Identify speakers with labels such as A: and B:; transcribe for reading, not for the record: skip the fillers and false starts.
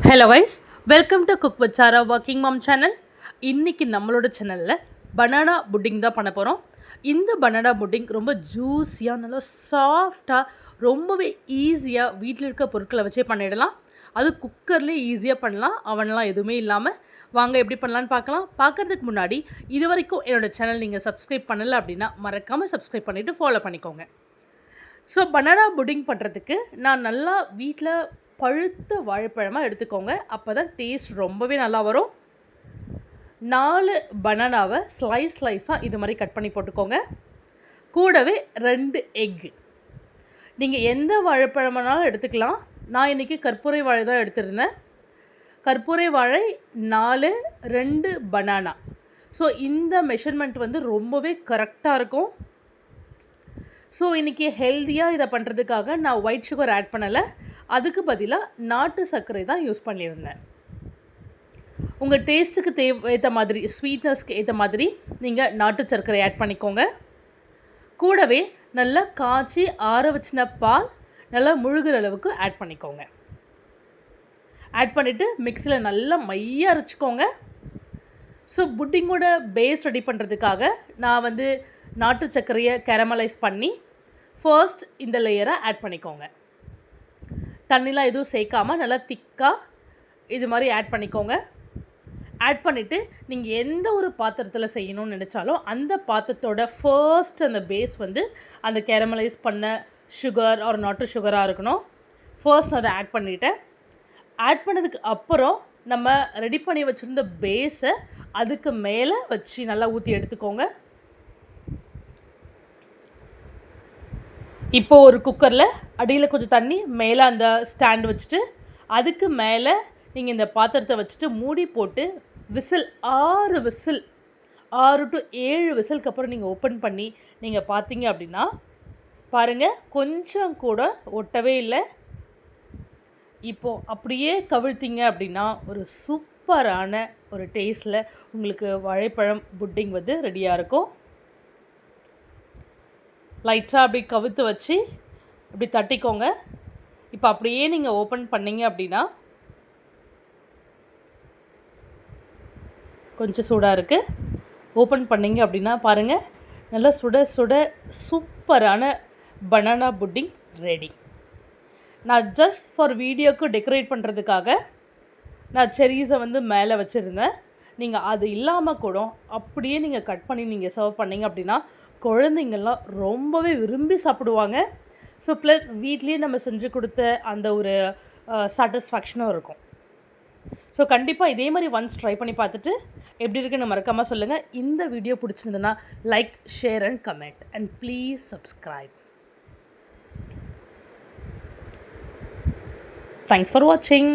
A: Hello guys, welcome to cook with Sara working mom channel. இன்றைக்கி நம்மளோட சேனலில் banana pudding தான் பண்ண போகிறோம். இந்த பனானா புட்டிங் ரொம்ப ஜூஸியாக, நல்லா சாஃப்டாக, ரொம்பவே ஈஸியாக வீட்டில் இருக்க பொருட்களை வச்சே பண்ணிடலாம். அது குக்கர்லேயே ஈஸியாக பண்ணலாம், அவன்லாம் எதுவுமே இல்லாமல். வாங்க எப்படி பண்ணலான்னு பார்க்கலாம். பார்க்குறதுக்கு முன்னாடி இது வரைக்கும் என்னோடய சேனல் நீங்கள் சப்ஸ்கிரைப் பண்ணலை அப்படின்னா மறக்காமல் சப்ஸ்கிரைப் பண்ணிவிட்டு ஃபாலோ பண்ணிக்கோங்க. ஸோ பனானா புட்டிங் பண்ணுறதுக்கு நான் நல்லா வீட்டில் பழுத்த வாழைப்பழமாக எடுத்துக்கோங்க. அப்போ தான் டேஸ்ட் ரொம்பவே நல்லா வரும். 4 பனானாவை ஸ்லைஸாக இது மாதிரி கட் பண்ணி போட்டுக்கோங்க. கூடவே 2 எக்கு. நீங்கள் எந்த வாழைப்பழமானாலும் எடுத்துக்கலாம். நான் இன்றைக்கி கற்பூரை வாழை தான் எடுத்துருந்தேன். கற்பூரை வாழை 4, 2 பனானா. ஸோ இந்த மெஷர்மெண்ட் வந்து ரொம்பவே கரெக்டாக இருக்கும். ஸோ இன்றைக்கி ஹெல்த்தியாக இதை பண்ணுறதுக்காக நான் ஒயிட் சுகர் ஆட் பண்ணலை. அதுக்கு பதிலாக நாட்டு சர்க்கரை தான் யூஸ் பண்ணியிருந்தேன். உங்கள் டேஸ்ட்டுக்கு ஏற்ற மாதிரி, ஸ்வீட்னஸ்க்கு ஏற்ற மாதிரி நீங்கள் நாட்டு சர்க்கரை ஆட் பண்ணிக்கோங்க. கூடவே நல்லா காய்ச்சி ஆற வச்சின பால் நல்லா முழுகிற அளவுக்கு ஆட் பண்ணிக்கோங்க. ஆட் பண்ணிவிட்டு மிக்ஸியில் நல்லா மையாக அரைச்சிக்கோங்க. ஸோ புட்டிங்கோட பேஸ் ரெடி பண்ணுறதுக்காக நான் வந்து நாட்டு சர்க்கரையை கேரமலைஸ் பண்ணி ஃபர்ஸ்ட் இந்த லேயரை ஆட் பண்ணிக்கோங்க. தண்ணிலாம் எதுவும் சேர்க்காமல் நல்லா திக்காக இது மாதிரி ஆட் பண்ணிக்கோங்க. ஆட் பண்ணிவிட்டு நீங்கள் எந்த ஒரு பாத்திரத்தில் செய்யணும்னு நினச்சாலும் அந்த பாத்திரத்தோட ஃபர்ஸ்ட் அந்த பேஸ் வந்து அந்த கேரமலைஸ் பண்ண சுகர் ஒரு நாட்டு சுகராக இருக்கணும். ஃபர்ஸ்ட் அதை ஆட் பண்ணிவிட்டேன். ஆட் பண்ணதுக்கு அப்புறம் நம்ம ரெடி பண்ணி வச்சுருந்த பேஸை அதுக்கு மேலே வச்சு நல்லா ஊற்றி எடுத்துக்கோங்க. இப்போது ஒரு குக்கரில் அடியில் கொஞ்சம் தண்ணி, மேலே அந்த ஸ்டாண்ட் வச்சுட்டு அதுக்கு மேலே நீங்கள் இந்த பாத்திரத்தை வச்சுட்டு மூடி போட்டு விசில் 6 விசில் 6 to 7 விசிலுக்கு அப்புறம் நீங்கள் ஓப்பன் பண்ணி நீங்கள் பார்த்தீங்க அப்படின்னா பாருங்கள், கொஞ்சம் கூட ஒட்டவே இல்லை. இப்போது அப்படியே கவிழ்த்திங்க அப்படின்னா ஒரு சூப்பரான ஒரு டேஸ்ட்டில் உங்களுக்கு வாழைப்பழம் புட்டிங் வந்து ரெடியாக இருக்கும். லைட்டாக அப்படி கவுத்து வச்சு அப்படி தட்டிக்கோங்க. இப்போ அப்படியே நீங்கள் ஓப்பன் பண்ணிங்க அப்படின்னா கொஞ்சம் சூடாக இருக்குது. ஓப்பன் பண்ணிங்க அப்படின்னா பாருங்கள், நல்லா சுட சுட சூப்பரான பனானா புட்டிங் ரெடி. நான் ஜஸ்ட் ஃபார் வீடியோக்கு டெக்கரேட் பண்ணுறதுக்காக நான் செரீஸை வந்து மேலே வச்சுருந்தேன். நீங்கள் அது இல்லாமல் கூட அப்படியே நீங்கள் கட் பண்ணி நீங்கள் சர்வ் பண்ணிங்க அப்படின்னா குழந்தைங்கள்லாம் ரொம்பவே விரும்பி சாப்பிடுவாங்க. ஸோ ப்ளஸ் வீட்லேயே நம்ம செஞ்சு கொடுத்த அந்த ஒரு சாட்டிஸ்ஃபேக்ஷனும் இருக்கும். ஸோ கண்டிப்பாக இதே மாதிரி ஒன்ஸ் ட்ரை பண்ணி பார்த்துட்டு எப்படி இருக்குன்னு மறக்காமல் சொல்லுங்கள். இந்த வீடியோ பிடிச்சிருந்ததுன்னா like, share and comment and please subscribe. Thanks for வாட்சிங்.